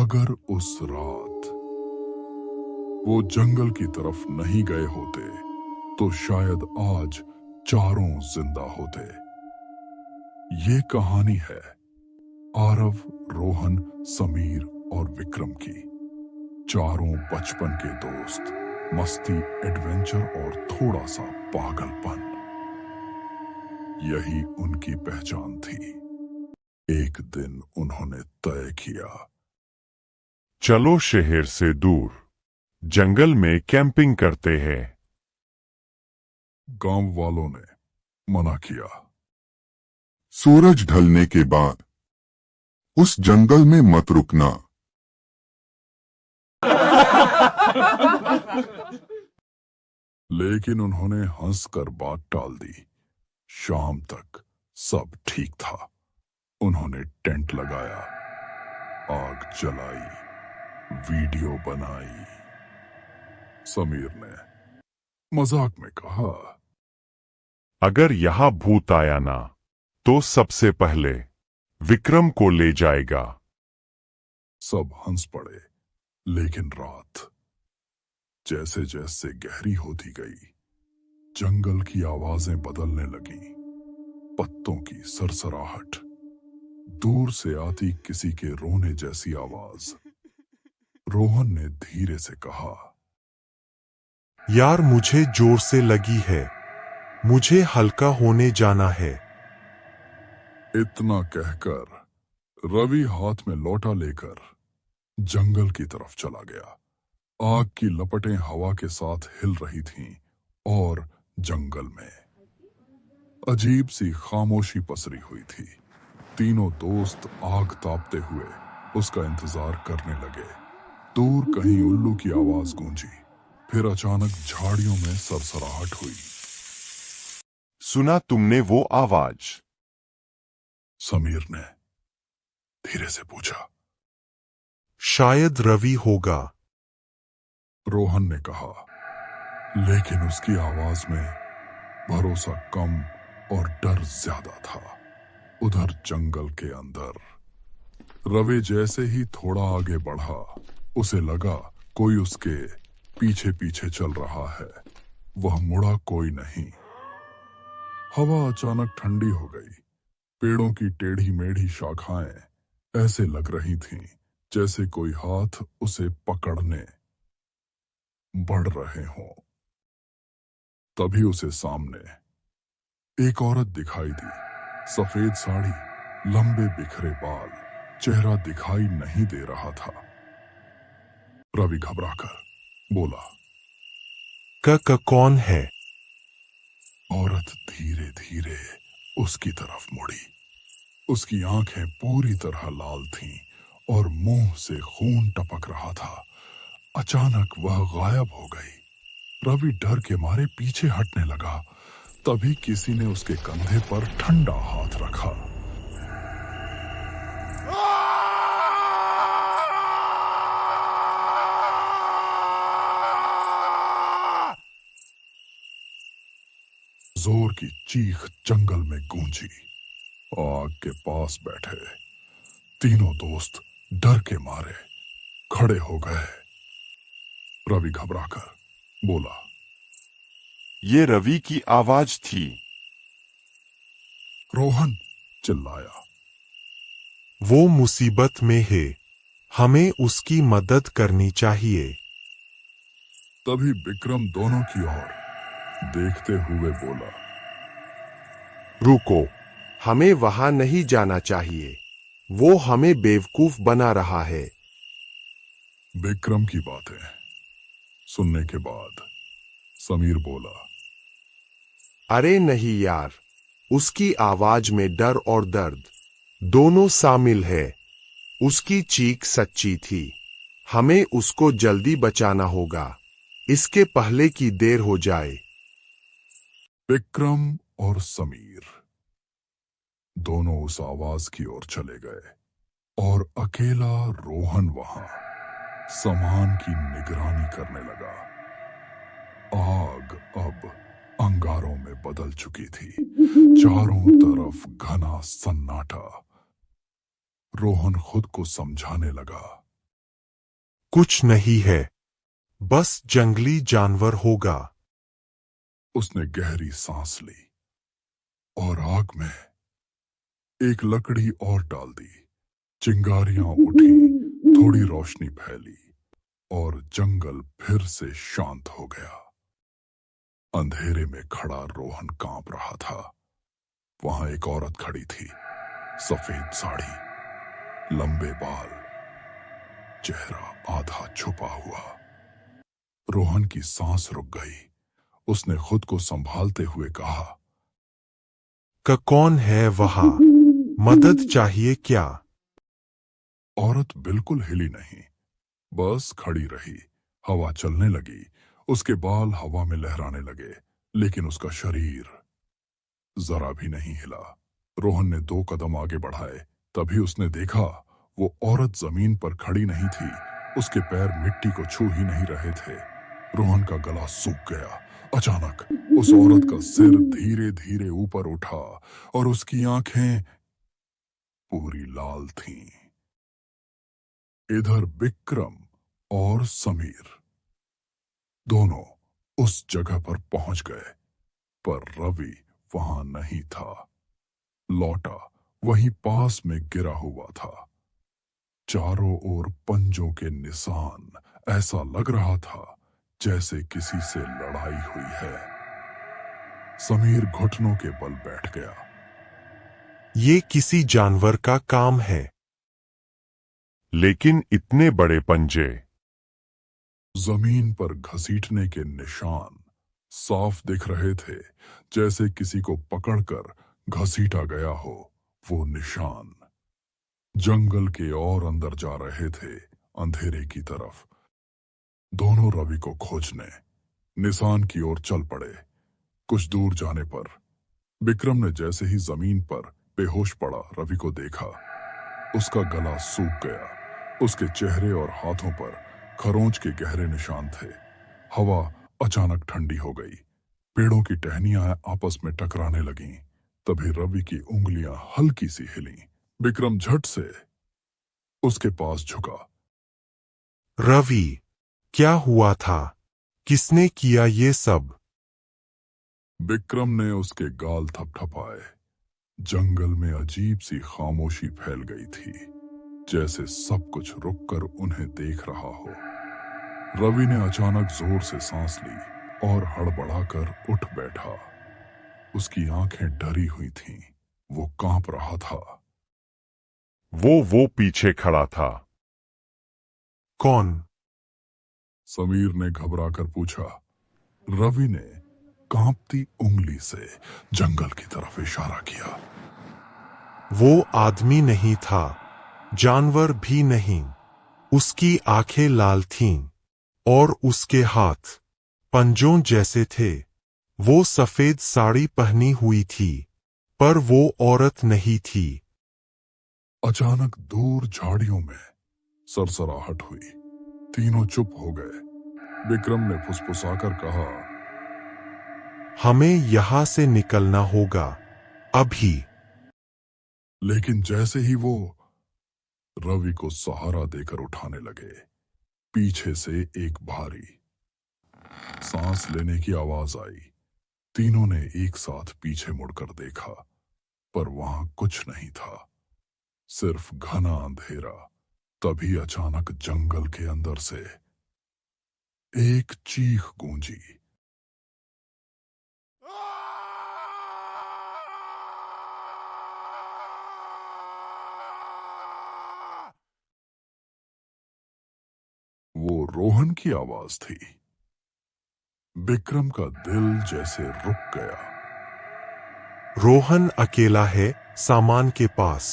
अगर उस रात वो जंगल की तरफ नहीं गए होते तो शायद आज चारों जिंदा होते। ये कहानी है आरव, रोहन, समीर और विक्रम की। चारों बचपन के दोस्त, मस्ती, एडवेंचर और थोड़ा सा पागलपन, यही उनकी पहचान थी। एक दिन उन्होंने तय किया, चलो शहर से दूर जंगल में कैंपिंग करते हैं। गांव वालों ने मना किया। सूरज ढलने के बाद उस जंगल में मत रुकना। लेकिन उन्होंने हंसकर बात टाल दी। शाम तक सब ठीक था। उन्होंने टेंट लगाया, आग जलाई, वीडियो बनाई। समीर ने मजाक में कहा, अगर यहां भूत आया ना तो सबसे पहले विक्रम को ले जाएगा। सब हंस पड़े। लेकिन रात जैसे जैसे गहरी होती गई, जंगल की आवाजें बदलने लगी। पत्तों की सरसराहट, दूर से आती किसी के रोने जैसी आवाज। रोहन ने धीरे से कहा, यार मुझे जोर से लगी है, मुझे हल्का होने जाना है। इतना कहकर रवि हाथ में लोटा लेकर जंगल की तरफ चला गया। आग की लपटें हवा के साथ हिल रही थीं और जंगल में अजीब सी खामोशी पसरी हुई थी। तीनों दोस्त आग तापते हुए उसका इंतजार करने लगे। दूर कहीं उल्लू की आवाज गूंजी, फिर अचानक झाड़ियों में सरसराहट हुई। सुना तुमने वो आवाज? समीर ने धीरे से पूछा। शायद रवि होगा, रोहन ने कहा। लेकिन उसकी आवाज में भरोसा कम और डर ज्यादा था। उधर जंगल के अंदर रवि जैसे ही थोड़ा आगे बढ़ा, उसे लगा कोई उसके पीछे पीछे चल रहा है। वह मुड़ा कोई नहीं। हवा अचानक ठंडी हो गई। पेड़ों की टेढ़ी मेढ़ी शाखाएं ऐसे लग रही थीं जैसे कोई हाथ उसे पकड़ने बढ़ रहे हों। तभी उसे सामने एक औरत दिखाई दी। सफेद साड़ी, लंबे बिखरे बाल, चेहरा दिखाई नहीं दे रहा था। रवि घबराकर बोला, कौन है? औरत धीरे धीरे उसकी तरफ मुड़ी। उसकी आंखें पूरी तरह लाल थीं और मुंह से खून टपक रहा था। अचानक वह गायब हो गई। रवि डर के मारे पीछे हटने लगा। तभी किसी ने उसके कंधे पर ठंडा हाथ रखा। जोर की चीख जंगल में गूंजी। आग के पास बैठे तीनों दोस्त डर के मारे खड़े हो गए। रवि घबराकर बोला, ये रवि की आवाज थी। रोहन चिल्लाया, वो मुसीबत में है, हमें उसकी मदद करनी चाहिए। तभी विक्रम दोनों की ओर देखते हुए बोला, रुको, हमें वहां नहीं जाना चाहिए। वो हमें बेवकूफ बना रहा है। विक्रम की बातें सुनने के बाद समीर बोला, अरे नहीं यार, उसकी आवाज में डर और दर्द दोनों शामिल है। उसकी चीख सच्ची थी। हमें उसको जल्दी बचाना होगा, इसके पहले कि देर हो जाए। विक्रम और समीर दोनों उस आवाज की ओर चले गए और अकेला रोहन वहां सामान की निगरानी करने लगा। आग अब अंगारों में बदल चुकी थी। चारों तरफ घना सन्नाटा। रोहन खुद को समझाने लगा, कुछ नहीं है, बस जंगली जानवर होगा। उसने गहरी सांस ली और आग में एक लकड़ी और डाल दी। चिंगारियां उठी, थोड़ी रोशनी फैली और जंगल फिर से शांत हो गया। अंधेरे में खड़ा रोहन कांप रहा था। वहां एक औरत खड़ी थी, सफेद साड़ी, लंबे बाल, चेहरा आधा छुपा हुआ। रोहन की सांस रुक गई। उसने खुद को संभालते हुए कहा, कौन है वहां? मदद चाहिए क्या? औरत बिल्कुल हिली नहीं, बस खड़ी रही। हवा चलने लगी, उसके बाल हवा में लहराने लगे, लेकिन उसका शरीर जरा भी नहीं हिला। रोहन ने 2 कदम आगे बढ़ाए, तभी उसने देखा वो औरत जमीन पर खड़ी नहीं थी। उसके पैर मिट्टी को छू ही नहीं रहे थे। रोहन का गला सूख गया। अचानक उस औरत का सिर धीरे धीरे ऊपर उठा और उसकी आंखें पूरी लाल थीं। इधर विक्रम और समीर दोनों उस जगह पर पहुंच गए, पर रवि वहां नहीं था। लौटा वहीं पास में गिरा हुआ था। चारों ओर पंजों के निशान। ऐसा लग रहा था जैसे किसी से लड़ाई हुई है। समीर घुटनों के बल बैठ गया। ये किसी जानवर का काम है। लेकिन इतने बड़े पंजे। जमीन पर घसीटने के निशान साफ दिख रहे थे, जैसे किसी को पकड़कर घसीटा गया हो। वो निशान जंगल के और अंदर जा रहे थे, अंधेरे की तरफ। दोनों रवि को खोजने निशान की ओर चल पड़े। कुछ दूर जाने पर विक्रम ने जैसे ही जमीन पर बेहोश पड़ा, रवि को देखा। उसका गला सूख गया। उसके चेहरे और हाथों पर खरोंच के गहरे निशान थे। हवा अचानक ठंडी हो गई। पेड़ों की टहनियां आपस में टकराने लगीं। तभी रवि की उंगलियां हल्की सी हिलीं। विक्रम झट से उसके पास झुका। रवि, क्या हुआ था? किसने किया ये सब? विक्रम ने उसके गाल थपथपाए। जंगल में अजीब सी खामोशी फैल गई थी, जैसे सब कुछ रुककर उन्हें देख रहा हो। रवि ने अचानक जोर से सांस ली और हड़बड़ाकर उठ बैठा। उसकी आंखें डरी हुई थीं। वो कांप रहा था। वो पीछे खड़ा था। कौन? समीर ने घबराकर पूछा। रवि ने कांपती उंगली से जंगल की तरफ इशारा किया। वो आदमी नहीं था, जानवर भी नहीं। उसकी आंखें लाल थीं और उसके हाथ पंजों जैसे थे। वो सफेद साड़ी पहनी हुई थी, पर वो औरत नहीं थी। अचानक दूर झाड़ियों में सरसराहट हुई। तीनों चुप हो गए। विक्रम ने फुसफुसाकर कहा, हमें यहां से निकलना होगा, अभी। लेकिन जैसे ही वो रवि को सहारा देकर उठाने लगे, पीछे से एक भारी सांस लेने की आवाज आई। तीनों ने एक साथ पीछे मुड़कर देखा, पर वहां कुछ नहीं था, सिर्फ घना अंधेरा। तभी अचानक जंगल के अंदर से एक चीख गूंजी। वो रोहन की आवाज थी। विक्रम का दिल जैसे रुक गया। रोहन अकेला है सामान के पास।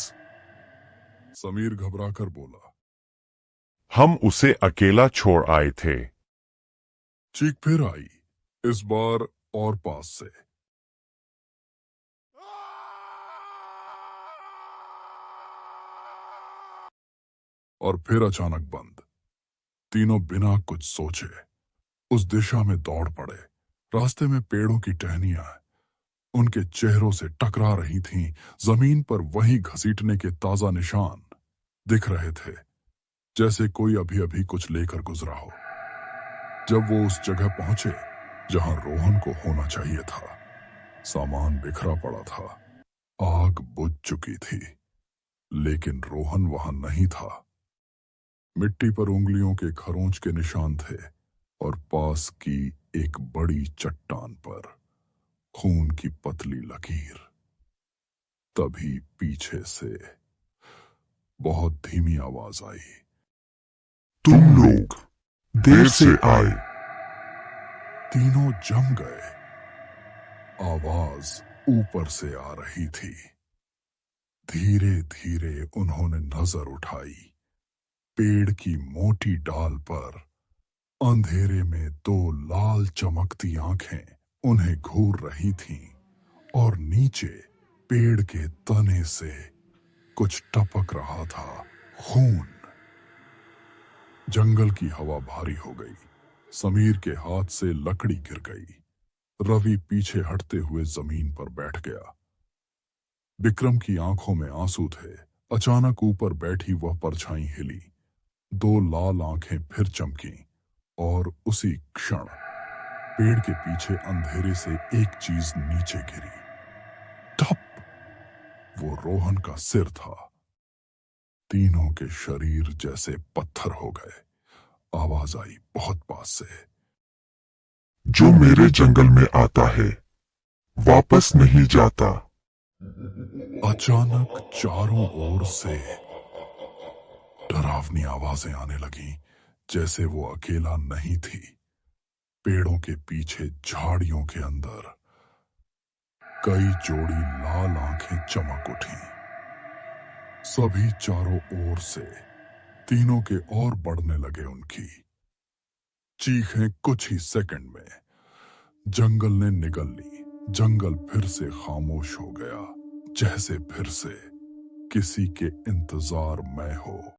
समीर घबराकर बोला। हम उसे अकेला छोड़ आए थे। चीख फिर आई, इस बार और पास से। और फिर अचानक बंद। तीनों बिना कुछ सोचे उस दिशा में दौड़ पड़े। रास्ते में पेड़ों की टहनियां उनके चेहरों से टकरा रही थीं। जमीन पर वही घसीटने के ताजा निशान दिख रहे थे। जैसे कोई अभी अभी कुछ लेकर गुजरा हो। जब वो उस जगह पहुंचे जहां रोहन को होना चाहिए था, सामान बिखरा पड़ा था, आग बुझ चुकी थी, लेकिन रोहन वहां नहीं था। मिट्टी पर उंगलियों के खरोंच के निशान थे और पास की एक बड़ी चट्टान पर खून की पतली लकीर। तभी पीछे से बहुत धीमी आवाज आई, तुम लोग देर से आए। तीनों जम गए। आवाज ऊपर से आ रही थी। धीरे धीरे उन्होंने नजर उठाई। पेड़ की मोटी डाल पर अंधेरे में दो लाल चमकती आंखें उन्हें घूर रही थीं और नीचे पेड़ के तने से कुछ टपक रहा था, खून। जंगल की हवा भारी हो गई। समीर के हाथ से लकड़ी गिर गई। रवि पीछे हटते हुए जमीन पर बैठ गया। विक्रम की आंखों में आंसू थे। अचानक ऊपर बैठी वह परछाई हिली। दो लाल आंखें फिर चमकीं और उसी क्षण पेड़ के पीछे अंधेरे से एक चीज नीचे गिरी। ठप! वो रोहन का सिर था। तीनों के शरीर जैसे पत्थर हो गए। आवाज आई बहुत पास से, जो मेरे जंगल में आता है वापस नहीं जाता। अचानक चारों ओर से डरावनी आवाजें आने लगीं, जैसे वो अकेला नहीं थी। पेड़ों के पीछे झाड़ियों के अंदर कई जोड़ी लाल आंखें चमक उठी। सभी चारों ओर से तीनों के और बढ़ने लगे उनकी चीखें। कुछ ही सेकंड में जंगल ने निगल ली। जंगल फिर से खामोश हो गया, जैसे फिर से किसी के इंतजार में हो।